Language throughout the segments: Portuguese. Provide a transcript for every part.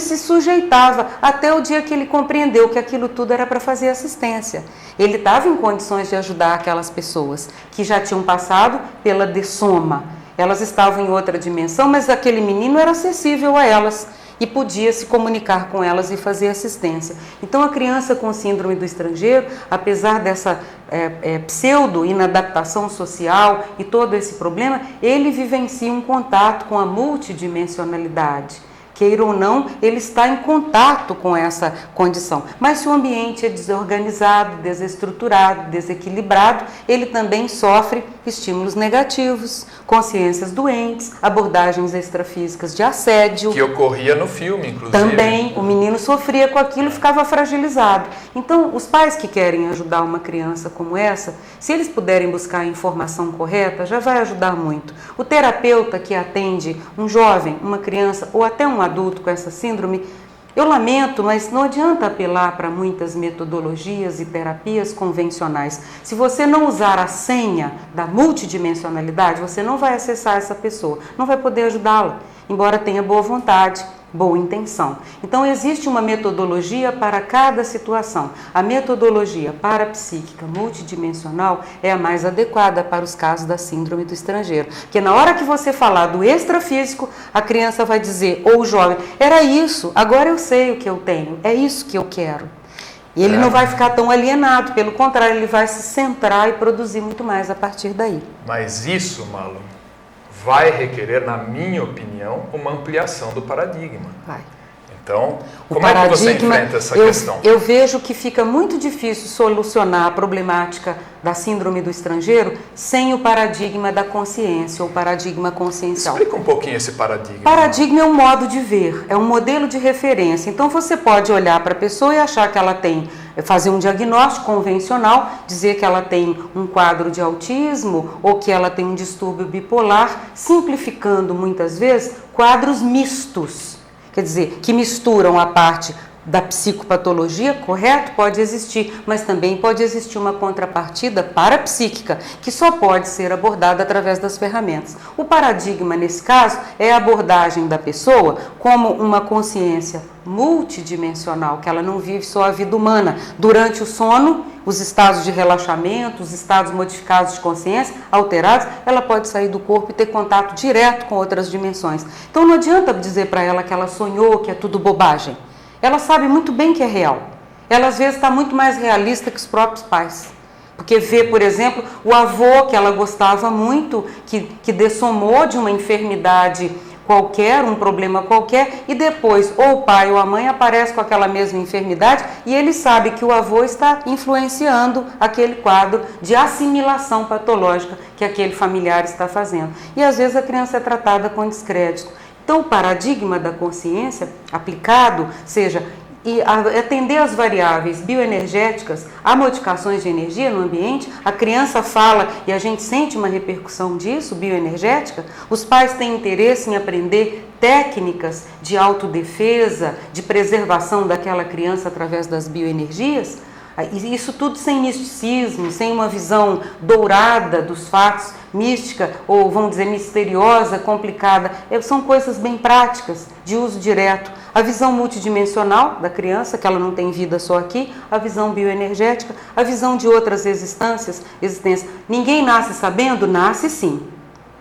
se sujeitava até o dia que ele compreendeu que aquilo tudo era para fazer assistência. Ele estava em condições de ajudar aquelas pessoas que já tinham passado pela dessoma. Elas estavam em outra dimensão, mas aquele menino era acessível a elas e podia se comunicar com elas e fazer assistência. Então, a criança com síndrome do estrangeiro, apesar dessa pseudo-inadaptação social e todo esse problema, ele vivencia um contato com a multidimensionalidade. Queira ou não, ele está em contato com essa condição. Mas se o ambiente é desorganizado, desestruturado, desequilibrado, ele também sofre estímulos negativos, consciências doentes, abordagens extrafísicas de assédio. Que ocorria no filme, inclusive. Também, o menino sofria com aquilo e ficava fragilizado. Então, os pais que querem ajudar uma criança como essa, se eles puderem buscar a informação correta, já vai ajudar muito. O terapeuta que atende um jovem, uma criança ou até um adulto com essa síndrome, eu lamento, mas não adianta apelar para muitas metodologias e terapias convencionais. Se você não usar a senha da multidimensionalidade, você não vai acessar essa pessoa, não vai poder ajudá-la, embora tenha boa vontade, boa intenção. Então, existe uma metodologia para cada situação. A metodologia parapsíquica multidimensional é a mais adequada para os casos da síndrome do estrangeiro. Porque na hora que você falar do extrafísico, a criança vai dizer, ou o jovem, era isso, agora eu sei o que eu tenho, é isso que eu quero. E ele não vai ficar tão alienado, pelo contrário, ele vai se centrar e produzir muito mais a partir daí. Mas isso, Malu, vai requerer, na minha opinião, uma ampliação do paradigma. Vai. Então, como é que você enfrenta essa questão? Eu vejo que fica muito difícil solucionar a problemática da síndrome do estrangeiro sem o paradigma da consciência ou paradigma consciencial. Explica um pouquinho esse paradigma. Paradigma é um modo de ver, é um modelo de referência. Então, você pode olhar para a pessoa e achar que ela tem, fazer um diagnóstico convencional, dizer que ela tem um quadro de autismo ou que ela tem um distúrbio bipolar, simplificando muitas vezes quadros mistos. Quer dizer, que misturam a parte da psicopatologia, correto? Pode existir, mas também pode existir uma contrapartida parapsíquica, que só pode ser abordada através das ferramentas. O paradigma, nesse caso, é a abordagem da pessoa como uma consciência multidimensional, que ela não vive só a vida humana. Durante o sono, os estados de relaxamento, os estados modificados de consciência, alterados, ela pode sair do corpo e ter contato direto com outras dimensões. Então não adianta dizer para ela que ela sonhou, que é tudo bobagem. Ela sabe muito bem que é real. Ela às vezes está muito mais realista que os próprios pais. Porque vê, por exemplo, o avô que ela gostava muito, que dessomou de uma enfermidade qualquer, um problema qualquer, e depois ou o pai ou a mãe aparece com aquela mesma enfermidade e ele sabe que o avô está influenciando aquele quadro de assimilação patológica que aquele familiar está fazendo. E às vezes a criança é tratada com descrédito. Então, o paradigma da consciência aplicado, seja atender às variáveis bioenergéticas, a modificações de energia no ambiente, a criança fala e a gente sente uma repercussão disso, bioenergética, os pais têm interesse em aprender técnicas de autodefesa, de preservação daquela criança através das bioenergias. Isso tudo sem misticismo, sem uma visão dourada dos fatos, mística ou, vamos dizer, misteriosa, complicada. São coisas bem práticas, de uso direto. A visão multidimensional da criança, que ela não tem vida só aqui, a visão bioenergética, a visão de outras existências. Ninguém nasce sabendo? Nasce sim.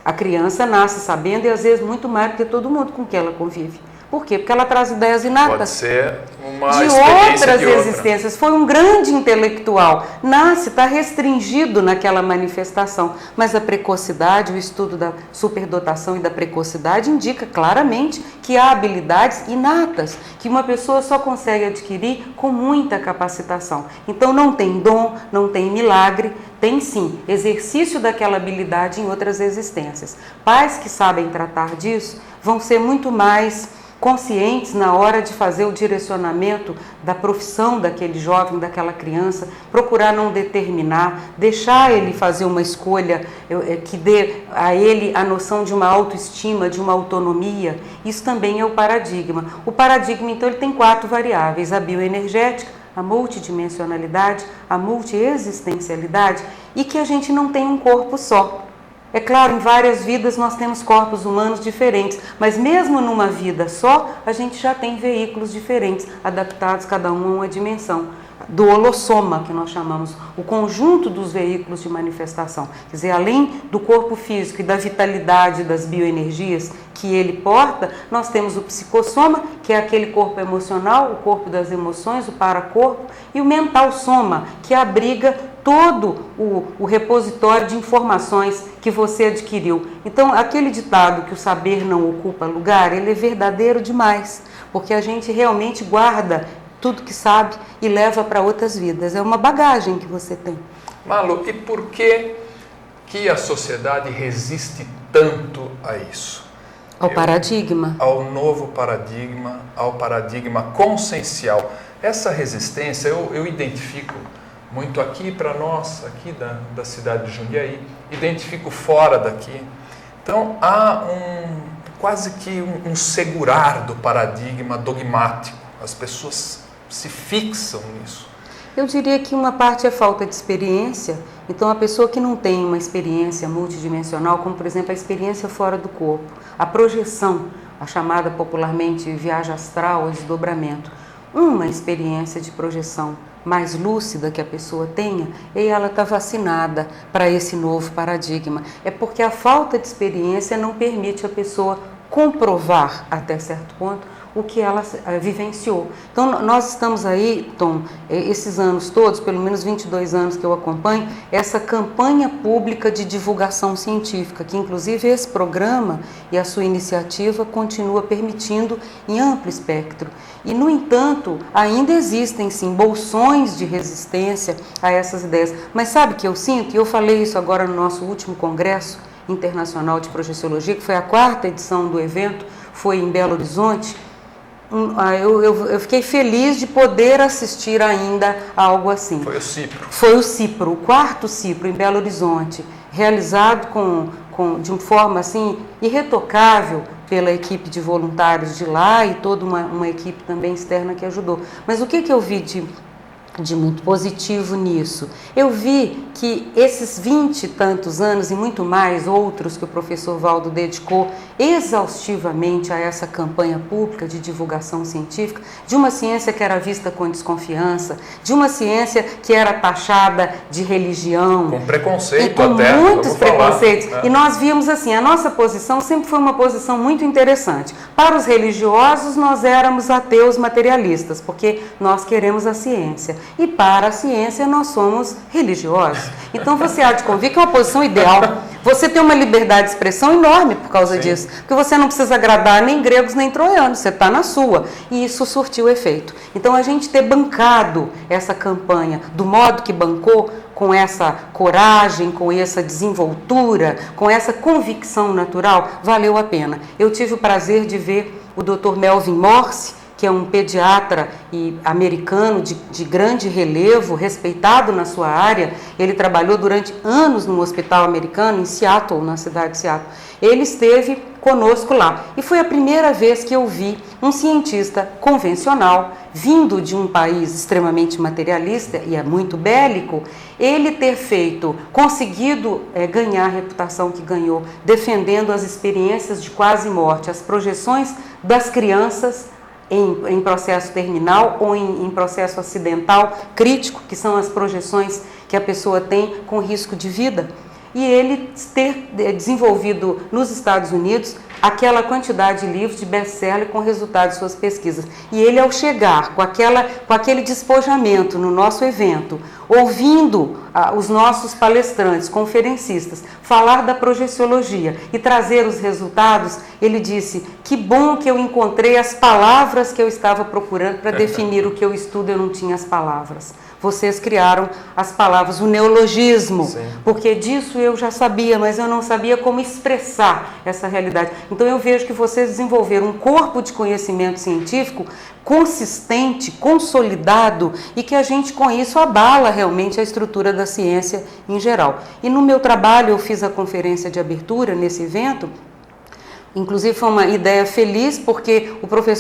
A criança nasce sabendo e às vezes muito mais do que todo mundo com quem ela convive. Por quê? Porque ela traz ideias inatas. Pode ser uma de outras existências. Foi um grande intelectual. Nasce, está restringido naquela manifestação. Mas a precocidade, o estudo da superdotação e da precocidade indica claramente que há habilidades inatas, que uma pessoa só consegue adquirir com muita capacitação. Então não tem dom, não tem milagre, tem sim exercício daquela habilidade em outras existências. Pais que sabem tratar disso vão ser muito mais conscientes na hora de fazer o direcionamento da profissão daquele jovem, daquela criança, procurar não determinar, deixar ele fazer uma escolha que dê a ele a noção de uma autoestima, de uma autonomia. Isso também é o paradigma. O paradigma, então, ele tem 4 variáveis: a bioenergética, a multidimensionalidade, a multiexistencialidade, e que a gente não tem um corpo só. É claro, em várias vidas nós temos corpos humanos diferentes, mas mesmo numa vida só, a gente já tem veículos diferentes, adaptados cada um a uma dimensão. Do holossoma, que nós chamamos, o conjunto dos veículos de manifestação. Quer dizer, além do corpo físico e da vitalidade das bioenergias que ele porta, nós temos o psicossoma, que é aquele corpo emocional, o corpo das emoções, o paracorpo, e o mental soma, que abriga todo o repositório de informações que você adquiriu. Então, aquele ditado que o saber não ocupa lugar, ele é verdadeiro demais, porque a gente realmente guarda tudo que sabe e leva para outras vidas. É uma bagagem que você tem. Malu, e por que a sociedade resiste tanto a isso? Ao paradigma. Ao novo paradigma, ao paradigma consciencial. Essa resistência eu identifico muito aqui para nós, aqui da cidade de Jundiaí, identifico fora daqui. Então há quase que um segurar do paradigma dogmático. As pessoas se fixam nisso. Eu diria que uma parte é falta de experiência. Então, a pessoa que não tem uma experiência multidimensional, como por exemplo a experiência fora do corpo, a projeção, a chamada popularmente viagem astral, o desdobramento, uma experiência de projeção mais lúcida que a pessoa tenha, e ela está vacinada para esse novo paradigma. É porque a falta de experiência não permite a pessoa comprovar até certo ponto o que ela vivenciou. Então, nós estamos aí, Tom, esses anos todos, pelo menos 22 anos que eu acompanho, essa campanha pública de divulgação científica, que inclusive esse programa e a sua iniciativa continua permitindo em amplo espectro. E, no entanto, ainda existem, sim, bolsões de resistência a essas ideias. Mas sabe o que eu sinto? E eu falei isso agora no nosso último Congresso Internacional de Projeciologia, que foi a 4ª edição do evento, foi em Belo Horizonte. Eu fiquei feliz de poder assistir ainda a algo assim. Foi o CIPRO. Foi o CIPRO, o 4º CIPRO em Belo Horizonte, realizado de uma forma assim irretocável pela equipe de voluntários de lá e toda uma equipe também externa que ajudou. Mas o que eu vi de muito positivo nisso? Eu vi que esses 20 e tantos anos e muito mais outros que o professor Valdo dedicou exaustivamente a essa campanha pública de divulgação científica, de uma ciência que era vista com desconfiança, de uma ciência que era taxada de religião. Com preconceito com até. Muitos preconceitos. Falar, né? E nós vimos assim, a nossa posição sempre foi uma posição muito interessante. Para os religiosos, nós éramos ateus materialistas, porque nós queremos a ciência. E para a ciência, nós somos religiosos. Então, você há de convir que é uma posição ideal. Você tem uma liberdade de expressão enorme por causa Sim. disso. Porque você não precisa agradar nem gregos nem troianos, você está na sua. E isso surtiu efeito. Então, a gente ter bancado essa campanha do modo que bancou, com essa coragem, com essa desenvoltura, com essa convicção natural, valeu a pena. Eu tive o prazer de ver o Dr. Melvin Morse, que é um pediatra americano de grande relevo, respeitado na sua área. Ele trabalhou durante anos num hospital americano, em Seattle, na cidade de Seattle. Ele esteve conosco lá. E foi a primeira vez que eu vi um cientista convencional, vindo de um país extremamente materialista e é muito bélico, ele ter conseguido ganhar a reputação que ganhou, defendendo as experiências de quase morte, as projeções das crianças em processo terminal ou em processo acidental crítico, que são as projeções que a pessoa tem com risco de vida. E ele ter desenvolvido nos Estados Unidos aquela quantidade de livros de best-seller com resultados de suas pesquisas. E ele, ao chegar com aquele despojamento no nosso evento, ouvindo os nossos palestrantes, conferencistas, falar da projeciologia e trazer os resultados, ele disse: que bom que eu encontrei as palavras que eu estava procurando para definir o que eu estudo, eu não tinha as palavras. Vocês criaram as palavras, o neologismo, Sim. porque disso eu já sabia, mas eu não sabia como expressar essa realidade. Então eu vejo que vocês desenvolveram um corpo de conhecimento científico consistente, consolidado, e que a gente com isso abala realmente a estrutura da ciência em geral. E no meu trabalho eu fiz a conferência de abertura nesse evento, Inclusive foi uma ideia feliz, porque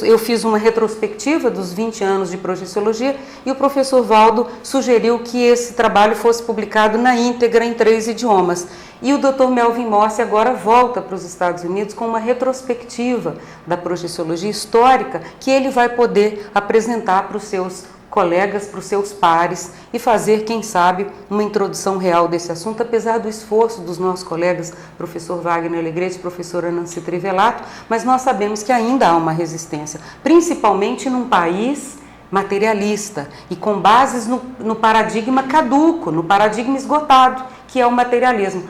eu fiz uma retrospectiva dos 20 anos de projeciologia e o professor Valdo sugeriu que esse trabalho fosse publicado na íntegra em 3 idiomas. E o Dr. Melvin Morse agora volta para os Estados Unidos com uma retrospectiva da projeciologia histórica que ele vai poder apresentar para os seus colegas, para os seus pares e fazer, quem sabe, uma introdução real desse assunto, apesar do esforço dos nossos colegas, professor Wagner Alegrete e professora Nancy Trivelato, mas nós sabemos que ainda há uma resistência, principalmente num país materialista e com bases no paradigma caduco, no paradigma esgotado, que é o materialismo.